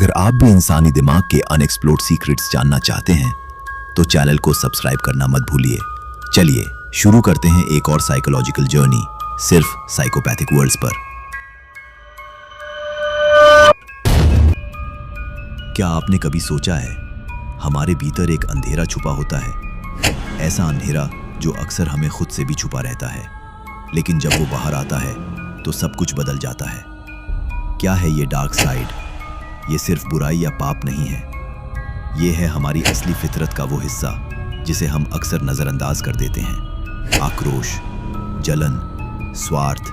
अगर आप भी इंसानी दिमाग के अनएक्सप्लोर्ड सीक्रेट्स जानना चाहते हैं तो चैनल को सब्सक्राइब करना मत भूलिए। चलिए शुरू करते हैं एक और साइकोलॉजिकल जर्नी सिर्फ साइकोपैथिक वर्ल्ड्स पर। क्या आपने कभी सोचा है हमारे भीतर एक अंधेरा छुपा होता है, ऐसा अंधेरा जो अक्सर हमें खुद से भी छुपा रहता है, लेकिन जब वो बाहर आता है तो सब कुछ बदल जाता है। क्या है ये डार्क साइड? ये सिर्फ बुराई या पाप नहीं है, ये है हमारी असली फितरत का वो हिस्सा जिसे हम अक्सर नजरअंदाज कर देते हैं। आक्रोश, जलन, स्वार्थ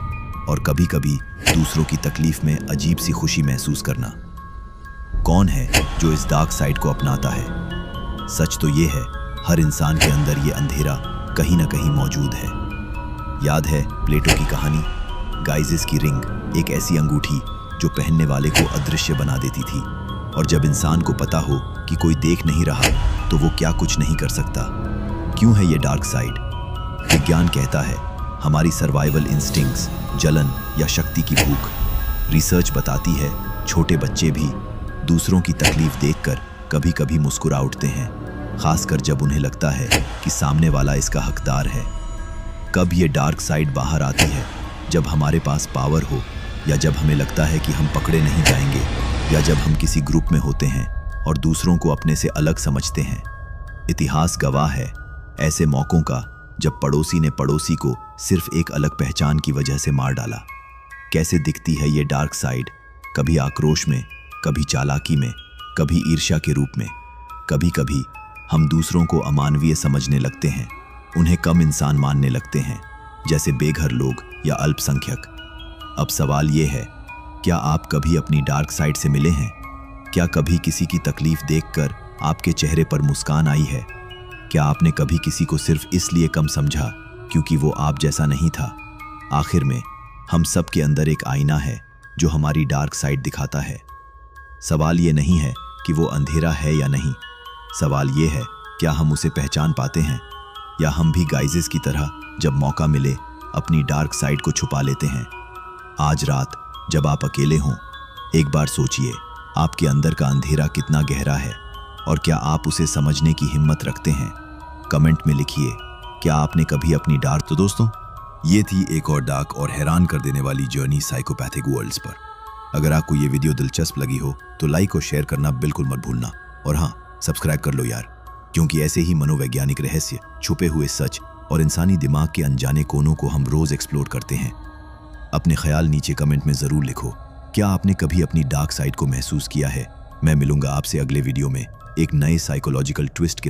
और कभी-कभी दूसरों की तकलीफ में अजीब सी खुशी महसूस करना। कौन है जो इस डार्क साइड को अपनाता है? सच तो ये है, हर इंसान के अंदर ये अंधेरा कहीं ना कहीं मौजूद है। याद है प्लेटो की कहानी, गाइजेस की रिंग, एक ऐसी अंगूठी जो पहनने वाले को अदृश्य बना देती थी, और जब इंसान को पता हो कि कोई देख नहीं रहा तो वो क्या कुछ नहीं कर सकता। क्यों है ये डार्क साइड? विज्ञान कहता है हमारी सर्वाइवल इंस्टिंक्ट्स, जलन या शक्ति की भूख। रिसर्च बताती है छोटे बच्चे भी दूसरों की तकलीफ देखकर कभी कभी मुस्कुरा उठते हैं, खासकर जब उन्हें लगता है कि सामने वाला इसका हकदार है। कब ये डार्क साइड बाहर आती है? जब हमारे पास पावर हो, या जब हमें लगता है कि हम पकड़े नहीं जाएंगे, या जब हम किसी ग्रुप में होते हैं और दूसरों को अपने से अलग समझते हैं। इतिहास गवाह है ऐसे मौकों का जब पड़ोसी ने पड़ोसी को सिर्फ एक अलग पहचान की वजह से मार डाला। कैसे दिखती है ये डार्क साइड? कभी आक्रोश में, कभी चालाकी में, कभी ईर्ष्या के रूप में। कभी कभी हम दूसरों को अमानवीय समझने लगते हैं, उन्हें कम इंसान मानने लगते हैं, जैसे बेघर लोग या अल्पसंख्यक। अब सवाल ये है, क्या आप कभी अपनी डार्क साइड से मिले हैं? क्या कभी किसी की तकलीफ देखकर आपके चेहरे पर मुस्कान आई है? क्या आपने कभी किसी को सिर्फ इसलिए कम समझा क्योंकि वो आप जैसा नहीं था? आखिर में हम सब के अंदर एक आईना है जो हमारी डार्क साइड दिखाता है। सवाल ये नहीं है कि वो अंधेरा है या नहीं, सवाल ये है क्या हम उसे पहचान पाते हैं, या हम भी गाइजेस की तरह जब मौका मिले अपनी डार्क साइड को छुपा लेते हैं। आज रात जब आप अकेले हों, एक बार सोचिए आपके अंदर का अंधेरा कितना गहरा है, और क्या आप उसे समझने की हिम्मत रखते हैं? कमेंट में लिखिए, क्या आपने कभी अपनी डार्क। तो दोस्तों, ये थी एक और डार्क और हैरान कर देने वाली जर्नी साइकोपैथिक वर्ल्ड्स पर। अगर आपको ये वीडियो दिलचस्प लगी हो तो लाइक और शेयर करना बिल्कुल मत भूलना, और हाँ, सब्सक्राइब कर लो यार, क्योंकि ऐसे ही मनोवैज्ञानिक रहस्य, छुपे हुए सच और इंसानी दिमाग के अनजाने कोनों को हम रोज एक्सप्लोर करते हैं। अपने ख्याल नीचे कमेंट में जरूर लिखो। क्या आपने कभी अपनी डार्क साइड को महसूस किया है? मैं मिलूंगा आपसे अगले वीडियो में एक नए साइकोलॉजिकल ट्विस्ट के साथ।